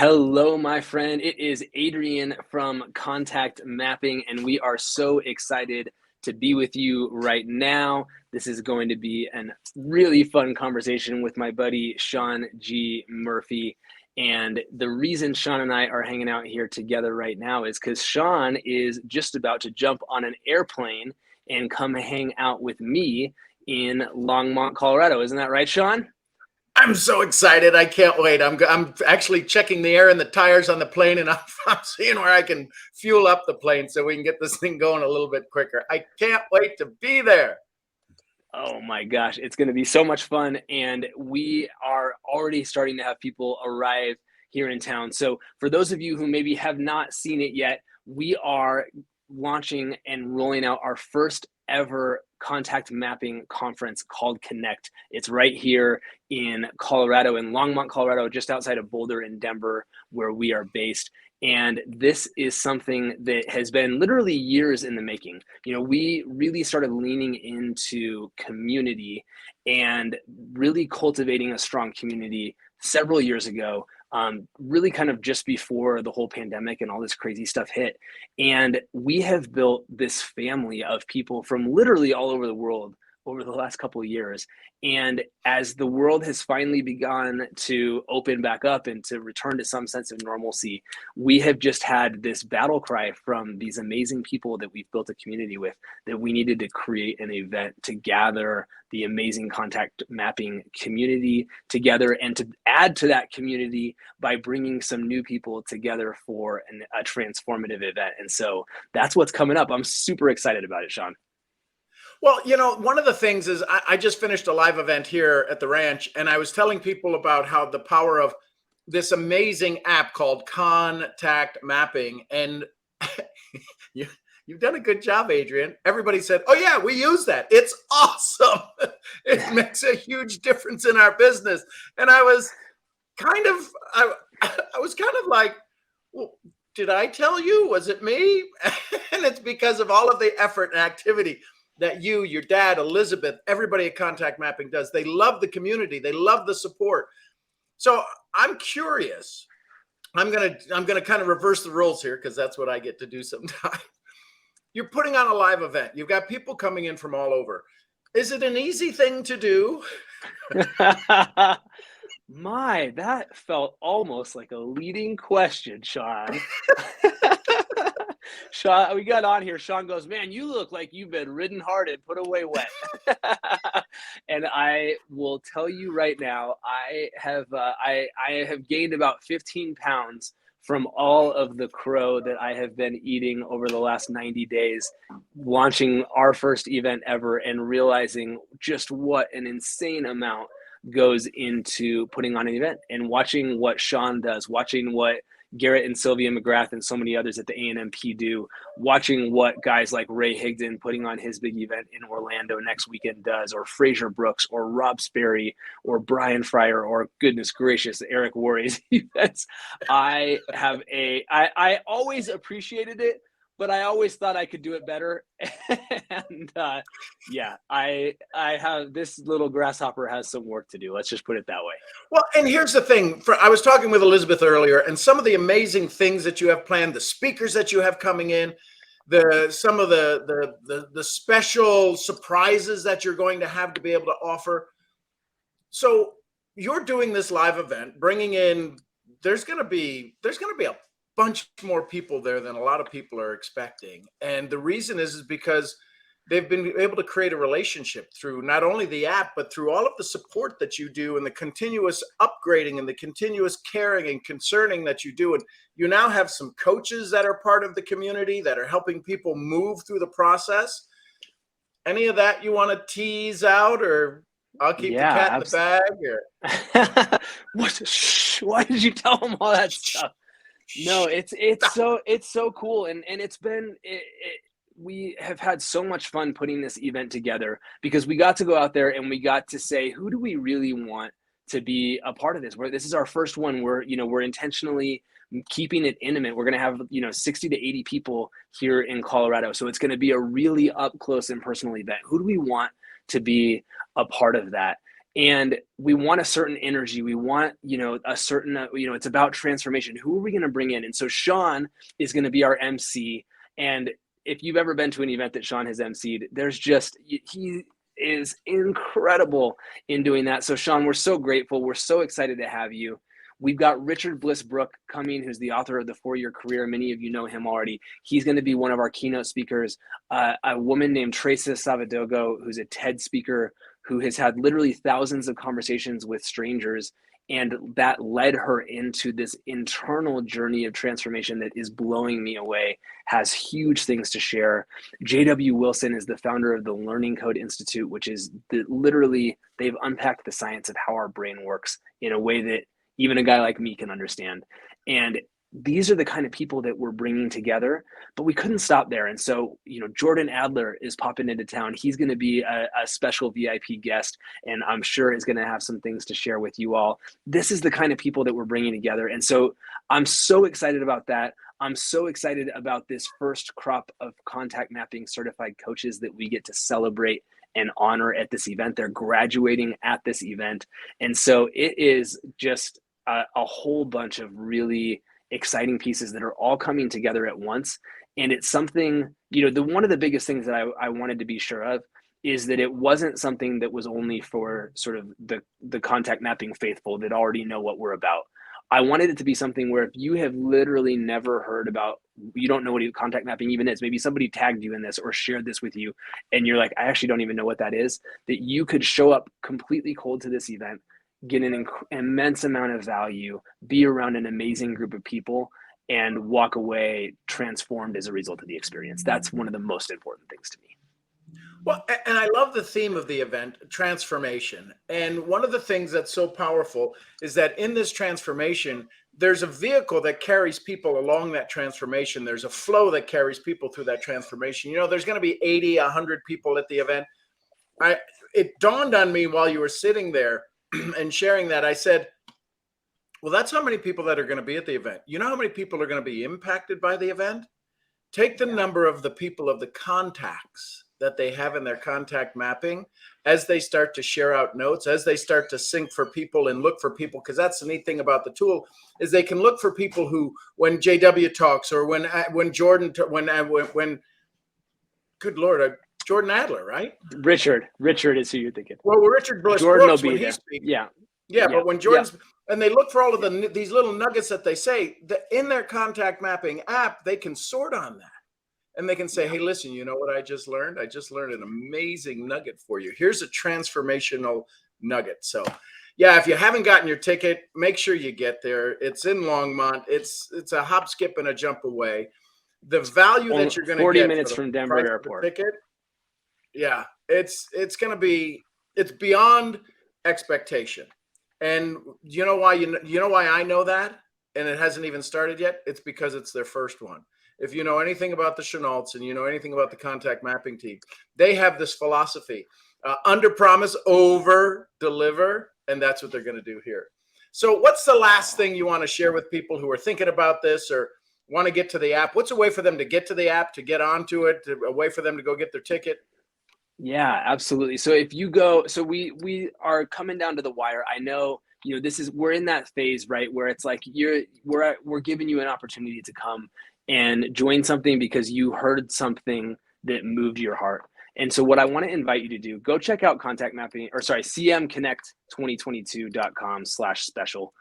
Hello, my friend. It is Adrian from Contact Mapping, and we are so excited to be with you right now. This is going to be a really fun conversation with my buddy, Sean G. Murphy. And the reason Sean and I are hanging out here together right now is because Sean is just about to jump on an airplane and come hang out with me in Longmont, Colorado. Isn't that right, Sean? I'm so excited. I can't wait. I'm actually checking the air and the tires on the plane, and I'm seeing where I can fuel up the plane so we can get this thing going a little bit quicker. I can't wait to be there. Oh my gosh, it's going to be so much fun. And we are already starting to have people arrive here in town. So, for those of you who maybe have not seen it yet, we are launching and rolling out our first ever contact mapping conference called Connect. It's right here in Colorado, in Longmont, Colorado, just outside of Boulder and Denver, where we are based. And this is something that has been literally years in the making. You know, we really started leaning into community and really cultivating a strong community several years ago, really kind of just before the whole pandemic and all this crazy stuff hit. And we have built this family of people from literally all over the world over the last couple of years. And as the world has finally begun to open back up and to return to some sense of normalcy, we have just had this battle cry from these amazing people that we've built a community with that we needed to create an event to gather the amazing contact mapping community together and to add to that community by bringing some new people together for a transformative event. And so that's what's coming up. I'm super excited about it, Sean. Well, one of the things is I just finished a live event here at the ranch, and I was telling people about how the power of this amazing app called Contact Mapping. And you've done a good job, Adrian. Everybody said, "Oh yeah, we use that. It's awesome. It makes a huge difference in our business." And I was kind of, I was kind of like, well, did I tell you? Was it me? And it's because of all of the effort and activity that you, your dad, Elizabeth, everybody at Contact Mapping does. They love the community. They love the support. So I'm curious. I'm gonna kind of reverse the roles here because that's what I get to do sometimes. You're putting on a live event. You've got people coming in from all over. Is it an easy thing to do? That felt almost like a leading question, Sean. Sean, we got on here. Sean goes, "Man, you look like you've been ridden hard and put away wet." And I will tell you right now, I have gained about 15 pounds from all of the crow that I have been eating over the last 90 days, launching our first event ever and realizing just what an insane amount goes into putting on an event and watching what Sean does, watching what Garrett and Sylvia McGrath and so many others at the A&MP do, watching what guys like Ray Higdon putting on his big event in Orlando next weekend does, or Fraser Brooks, or Rob Sperry, or Brian Fryer, or goodness gracious, Eric Worre's events. I always appreciated it, but I always thought I could do it better. And I have this little grasshopper has some work to do. Let's just put it that way. Well, and here's the thing. I was talking with Elizabeth earlier, and some of the amazing things that you have planned, the speakers that you have coming in, some of the special surprises that you're going to have to be able to offer. So you're doing this live event, bringing in. There's going to be a bunch more people there than a lot of people are expecting. And the reason is because they've been able to create a relationship through not only the app, but through all of the support that you do and the continuous upgrading and the continuous caring and concerning that you do. And you now have some coaches that are part of the community that are helping people move through the process. Any of that you want to tease out, or I'll keep the cat in the bag? Or why did you tell them all that stuff? No, it's so cool. And it's been, we have had so much fun putting this event together because we got to go out there and we got to say, who do we really want to be a part of this? This is our first one. We're intentionally keeping it intimate. We're going to have, 60 to 80 people here in Colorado. So it's going to be a really up close and personal event. Who do we want to be a part of that? And we want a certain energy. We want, a certain, it's about transformation. Who are we going to bring in? And so Sean is going to be our MC. And if you've ever been to an event that Sean has MC'd, he is incredible in doing that. So Sean, we're so grateful. We're so excited to have you. We've got Richard Blissbrook coming, who's the author of The 4-Year Career. Many of you know him already. He's going to be one of our keynote speakers. A woman named Teresa Savadogo, who's a TED speaker, who has had literally thousands of conversations with strangers, and that led her into this internal journey of transformation that is blowing me away, has huge things to share. J.W. Wilson is the founder of the Learning Code Institute, which is literally, they've unpacked the science of how our brain works in a way that even a guy like me can understand. And these are the kind of people that we're bringing together, but we couldn't stop there. And so, Jordan Adler is popping into town. He's going to be a special VIP guest, and I'm sure is going to have some things to share with you all. This is the kind of people that we're bringing together. And so I'm so excited about that. I'm so excited about this first crop of contact mapping certified coaches that we get to celebrate and honor at this event. They're graduating at this event. And so it is just a whole bunch of really exciting pieces that are all coming together at once. And it's something, one of the biggest things that I wanted to be sure of is that it wasn't something that was only for sort of the contact mapping faithful that already know what we're about. I wanted it to be something where if you have literally never heard about, you don't know what contact mapping even is, maybe somebody tagged you in this or shared this with you, and you're like, I actually don't even know what that is, that you could show up completely cold to this event, get an immense amount of value, be around an amazing group of people, and walk away transformed as a result of the experience. That's one of the most important things to me. Well, and I love the theme of the event, transformation. And one of the things that's so powerful is that in this transformation, there's a vehicle that carries people along that transformation. There's a flow that carries people through that transformation. There's going to be 80, 100 people at the event. It dawned on me while you were sitting there and sharing that. I said, well, that's how many people that are going to be at the event. You know how many people are going to be impacted by the event? Take the number of the people, of the contacts that they have in their contact mapping as they start to share out notes, as they start to sync for people and look for people, because that's the neat thing about the tool is they can look for people who, when JW talks or when Jordan, when good Lord, Jordan Adler, right? Richard is who you're thinking. Well, Richard Bliss Jordan Brooks, will be when there. he speaks. Yeah, but when Jordan's, and they look for all of these little nuggets that they say, that in their contact mapping app, they can sort on that. And they can say, hey, listen, you know what I just learned? I just learned an amazing nugget for you. Here's a transformational nugget. So, yeah, if you haven't gotten your ticket, make sure you get there. It's in Longmont. It's a hop, skip, and a jump away. The value that you're going to get 40 minutes from Denver Airport. Ticket, yeah, it's going to be, it's beyond expectation. And you know why I know that? And it hasn't even started yet? It's because it's their first one. If you know anything about the Chenaults and you know anything about the contact mapping team, they have this philosophy, under promise, over deliver. And that's what they're going to do here. So what's the last thing you want to share with people who are thinking about this or want to get to the app? What's a way for them to get to the app, to get onto it, a way for them to go get their ticket? Yeah, absolutely. So if you go, so we are coming down to the wire. I know, we're in that phase, right, where it's like we're giving you an opportunity to come and join something because you heard something that moved your heart. And so what I want to invite you to do, go check out cmconnect2022.com/special.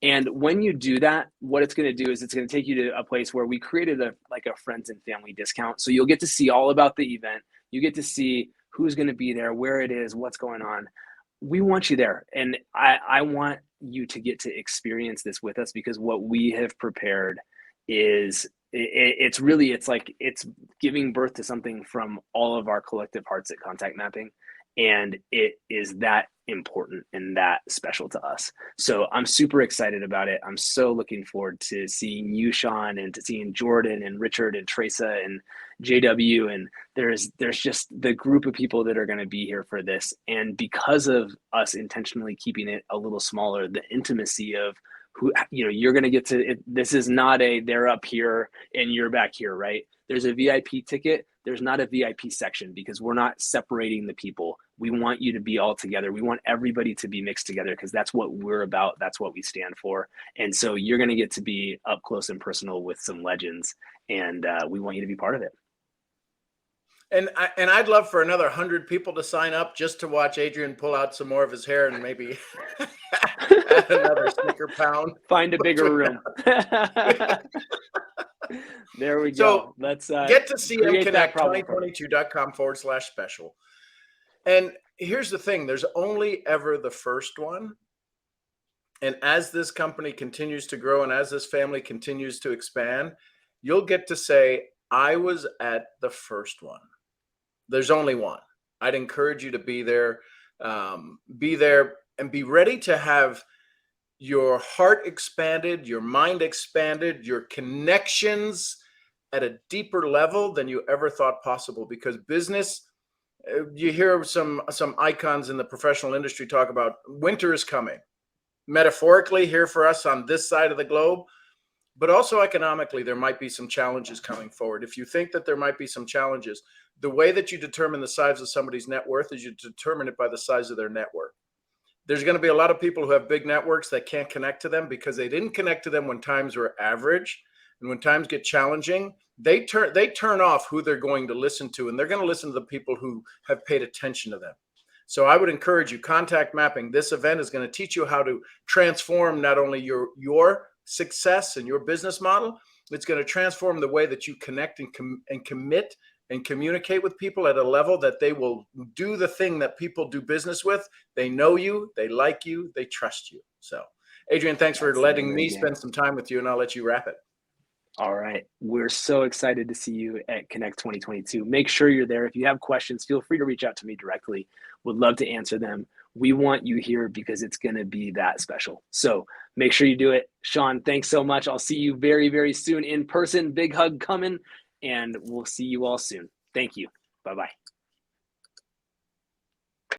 And when you do that, what it's going to do is it's going to take you to a place where we created a friends and family discount. So you'll get to see all about the event. You get to see who's going to be there, where it is, what's going on. We want you there. And I want you to get to experience this with us, because what we have prepared is it's giving birth to something from all of our collective hearts at Contact Mapping. And it is that important and that special to us. So I'm super excited about it. I'm so looking forward to seeing you, Sean, and to seeing Jordan and Richard and Teresa and JW. And there's just the group of people that are going to be here for this. And because of us intentionally keeping it a little smaller, the intimacy of who, you're going to get to it. This is not they're up here and you're back here, right? There's a VIP ticket, there's not a VIP section because we're not separating the people. We want you to be all together. We want everybody to be mixed together because that's what we're about. That's what we stand for. And so you're going to get to be up close and personal with some legends, and we want you to be part of it. And I'd love for another 100 people to sign up just to watch Adrian pull out some more of his hair and maybe add another snicker pound. Find a bigger room. There we go. So let's get to cmconnect2022.com/special. And here's the thing, there's only ever the first one. And as this company continues to grow and as this family continues to expand, you'll get to say, I was at the first one. There's only one. I'd encourage you to be there and be ready to have your heart expanded, your mind expanded, your connections at a deeper level than you ever thought possible. Because business, you hear some icons in the professional industry talk about winter is coming, metaphorically here for us on this side of the globe, but also economically, there might be some challenges coming forward. If you think that there might be some challenges, the way that you determine the size of somebody's net worth is you determine it by the size of their network. There's going to be a lot of people who have big networks that can't connect to them because they didn't connect to them when times were average. And when times get challenging, they turn off who they're going to listen to, and they're going to listen to the people who have paid attention to them. So I would encourage you, contact mapping. This event is going to teach you how to transform not only your success and your business model, it's going to transform the way that you connect and commit and communicate with people at a level that they will do the thing that people do business with. They know you, they like you, they trust you. So Adrian, thanks for letting me spend some time with you, and I'll let you wrap it. All right. We're so excited to see you at Connect 2022. Make sure you're there. If you have questions, feel free to reach out to me directly. Would love to answer them. We want you here because it's going to be that special. So make sure you do it. Sean, thanks so much. I'll see you very, very soon in person. Big hug coming, and we'll see you all soon. Thank you. Bye-bye.